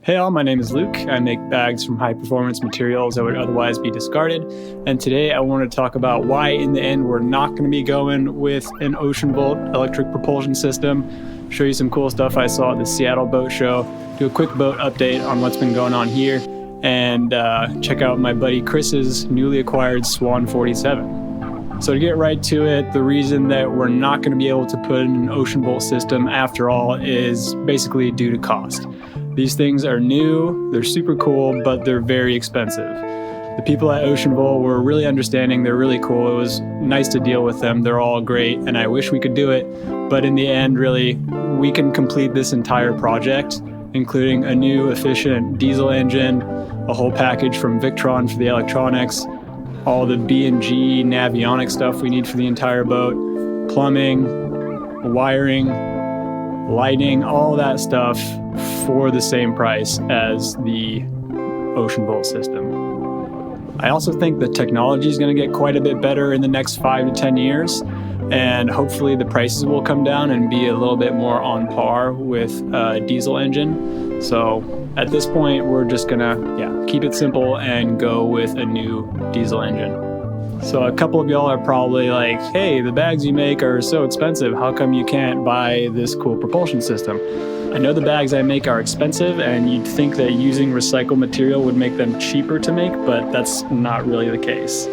Hey all, my name is Luke. I make bags from high performance materials that would otherwise be discarded. And today I want to talk about why in the end we're not going to be going with an OceanVolt electric propulsion system, show you some cool stuff I saw at the Seattle boat show, do a quick boat update on what's been going on here, and check out my buddy Chris's newly acquired Swan 47. So to get right to it, the reason that we're not going to be able to put in an OceanVolt system after all is basically due to cost. These things are new, they're super cool, but they're very expensive. The people at OceanVolt were really understanding, they're really cool. It was nice to deal with them, they're all great, and I wish we could do it. But in the end, really, we can complete this entire project, including a new efficient diesel engine, a whole package from Victron for the electronics, all the B&G navionics stuff we need for the entire boat, plumbing, wiring, lighting, all that stuff for the same price as the OceanVolt system. I also think the technology is going to get quite a bit better in the next 5 to 10 years, and hopefully the prices will come down and be a little bit more on par with a diesel engine. So at this point, we're just gonna keep it simple and go with a new diesel engine. So a couple of y'all are probably like, hey, the bags you make are so expensive. How come you can't buy this cool propulsion system? I know the bags I make are expensive, and you'd think that using recycled material would make them cheaper to make, but that's not really the case.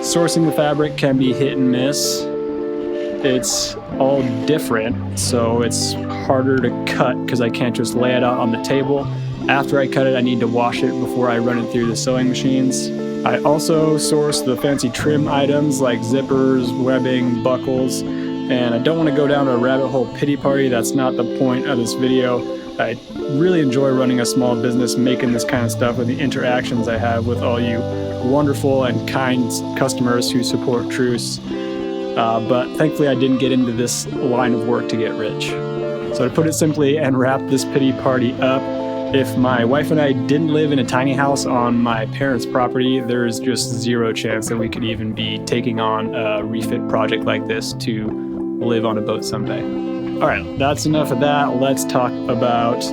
Sourcing the fabric can be hit and miss. It's all different, so it's harder to cut because I can't just lay it out on the table. After I cut it, I need to wash it before I run it through the sewing machines. I also source the fancy trim items like zippers, webbing, buckles, and I don't want to go down a rabbit hole pity party. That's not the point of this video. I really enjoy running a small business, making this kind of stuff with the interactions I have with all you wonderful and kind customers who support Truce. But thankfully I didn't get into this line of work to get rich. So to put it simply and wrap this pity party up, if my wife and I didn't live in a tiny house on my parents' property, there's just zero chance that we could even be taking on a refit project like this to live on a boat someday. All right, that's enough of that. Let's talk about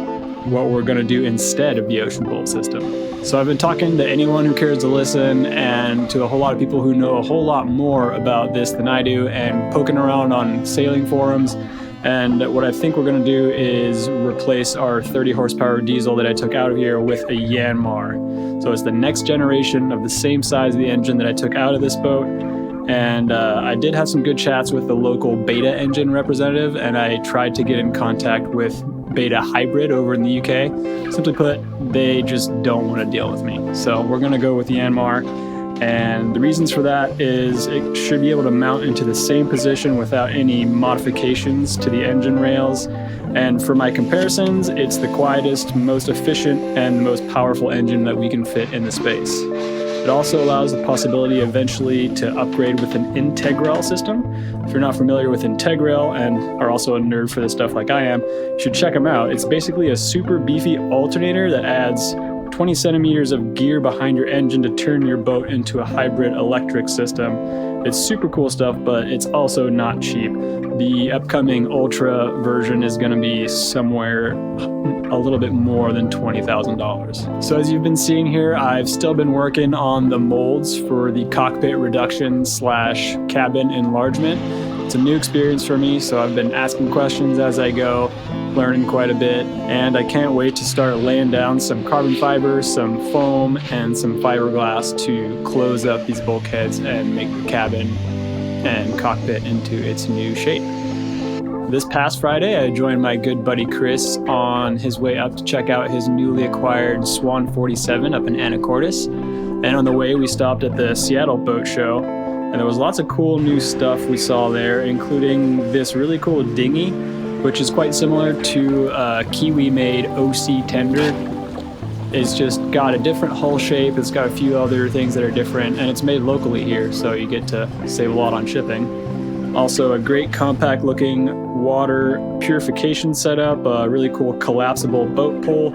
what we're gonna do instead of the OceanVolt system. So I've been talking to anyone who cares to listen and to a whole lot of people who know a whole lot more about this than I do, and poking around on sailing forums. And what I think we're going to do is replace our 30 horsepower diesel that I took out of here with a Yanmar. So it's the next generation of the same size of the engine that I took out of this boat. And I did have some good chats with the local Beta engine representative, and I tried to get in contact with Beta Hybrid over in the UK. Simply put, they just don't want to deal with me. So we're going to go with the Yanmar. And the reasons for that is it should be able to mount into the same position without any modifications to the engine rails. And for my comparisons, it's the quietest, most efficient, and the most powerful engine that we can fit in the space. It also allows the possibility eventually to upgrade with an Integral system. If you're not familiar with Integral and are also a nerd for this stuff like I am, you should check them out. It's basically a super beefy alternator that adds 20 centimeters of gear behind your engine to turn your boat into a hybrid electric system. It's super cool stuff, but it's also not cheap. The upcoming Ultra version is going to be somewhere a little bit more than $20,000. So as you've been seeing here, I've still been working on the molds for the cockpit reduction / cabin enlargement. It's a new experience for me, so I've been asking questions as I go, learning quite a bit, and I can't wait to start laying down some carbon fiber, some foam, and some fiberglass to close up these bulkheads and make the cabin and cockpit into its new shape. This past Friday, I joined my good buddy Chris on his way up to check out his newly acquired Swan 47 up in Anacortes, and on the way we stopped at the Seattle boat show. And there was lots of cool new stuff we saw there, including this really cool dinghy, which is quite similar to a Kiwi-made OC tender. It's just got a different hull shape, it's got a few other things that are different, and it's made locally here, so you get to save a lot on shipping. Also a great compact looking water purification setup, a really cool collapsible boat pole,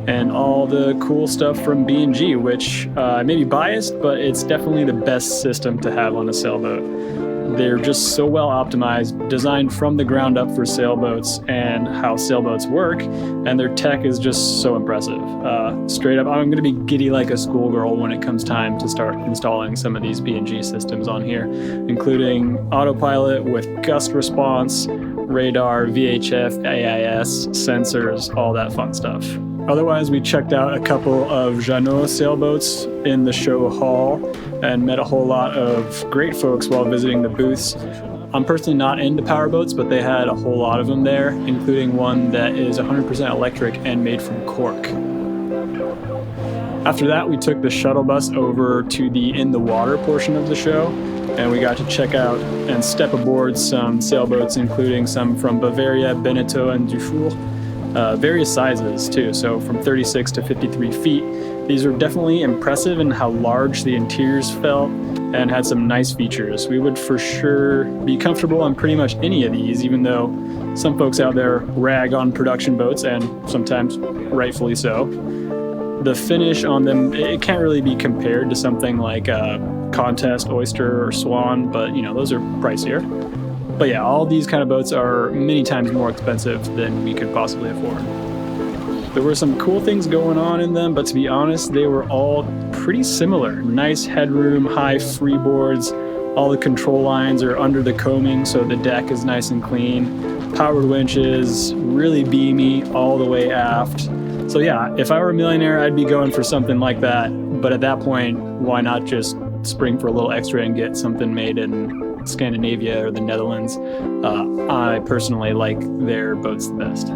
and all the cool stuff from B&G, which I may be biased, but it's definitely the best system to have on a sailboat. They're just so well optimized, designed from the ground up for sailboats and how sailboats work, and their tech is just so impressive. Straight up, I'm going to be giddy like a schoolgirl when it comes time to start installing some of these B&G systems on here, including autopilot with gust response, radar, VHF, AIS, sensors, all that fun stuff. Otherwise, we checked out a couple of Jeannot sailboats in the show hall and met a whole lot of great folks while visiting the booths. I'm personally not into powerboats, but they had a whole lot of them there, including one that is 100% electric and made from cork. After that, we took the shuttle bus over to the in the water portion of the show, and we got to check out and step aboard some sailboats, including some from Bavaria, Beneteau, and Dufour. Various sizes too, so from 36 to 53 feet. These are definitely impressive in how large the interiors felt and had some nice features. We would for sure be comfortable on pretty much any of these, even though some folks out there rag on production boats, and sometimes rightfully so. The finish on them, it can't really be compared to something like a Contest, Oyster, or Swan, but those are pricier. But yeah, all these kind of boats are many times more expensive than we could possibly afford. There were some cool things going on in them, but to be honest, they were all pretty similar. Nice headroom, high freeboards, all the control lines are under the coaming, so the deck is nice and clean. Powered winches, really beamy all the way aft. So yeah, if I were a millionaire, I'd be going for something like that. But at that point, why not just spring for a little extra and get something made in Scandinavia or the Netherlands? I personally like their boats the best.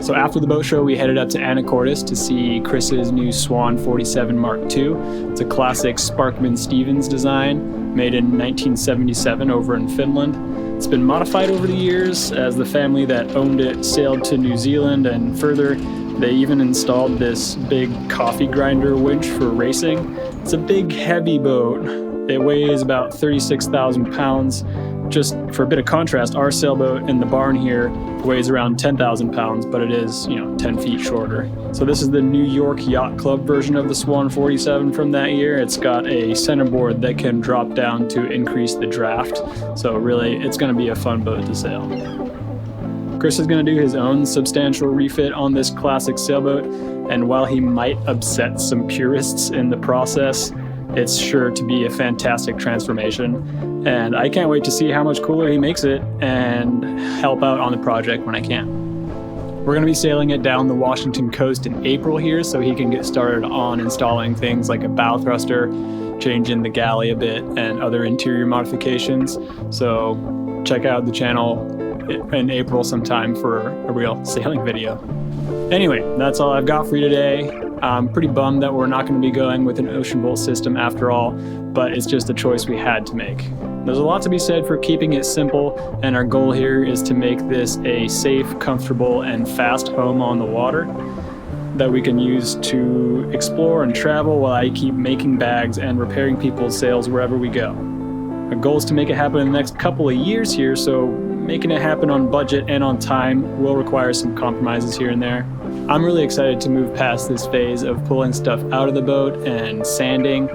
So after the boat show, we headed up to Anacortes to see Chris's new Swan 47 Mark II. It's a classic Sparkman Stevens design, made in 1977 over in Finland. It's been modified over the years as the family that owned it sailed to New Zealand and further. They even installed this big coffee grinder winch for racing. It's a big, heavy boat. It weighs about 36,000 pounds. Just for a bit of contrast, our sailboat in the barn here weighs around 10,000 pounds, but it is, 10 feet shorter. So this is the New York Yacht Club version of the Swan 47 from that year. It's got a centerboard that can drop down to increase the draft. So really, it's going to be a fun boat to sail. Chris is going to do his own substantial refit on this classic sailboat, and while he might upset some purists in the process, it's sure to be a fantastic transformation, and I can't wait to see how much cooler he makes it and help out on the project when I can. We're going to be sailing it down the Washington coast in April here, so he can get started on installing things like a bow thruster, changing the galley a bit, and other interior modifications. So check out the channel in April sometime for a real sailing video. Anyway, that's all I've got for you today. I'm pretty bummed that we're not going to be going with an OceanVolt system after all, but it's just a choice we had to make. There's a lot to be said for keeping it simple, and our goal here is to make this a safe, comfortable, and fast home on the water that we can use to explore and travel while I keep making bags and repairing people's sails wherever we go. Our goal is to make it happen in the next couple of years here, so making it happen on budget and on time will require some compromises here and there. I'm really excited to move past this phase of pulling stuff out of the boat and sanding,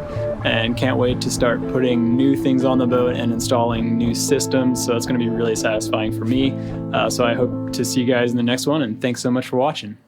and can't wait to start putting new things on the boat and installing new systems. So it's going to be really satisfying for me. So I hope to see you guys in the next one, and thanks so much for watching.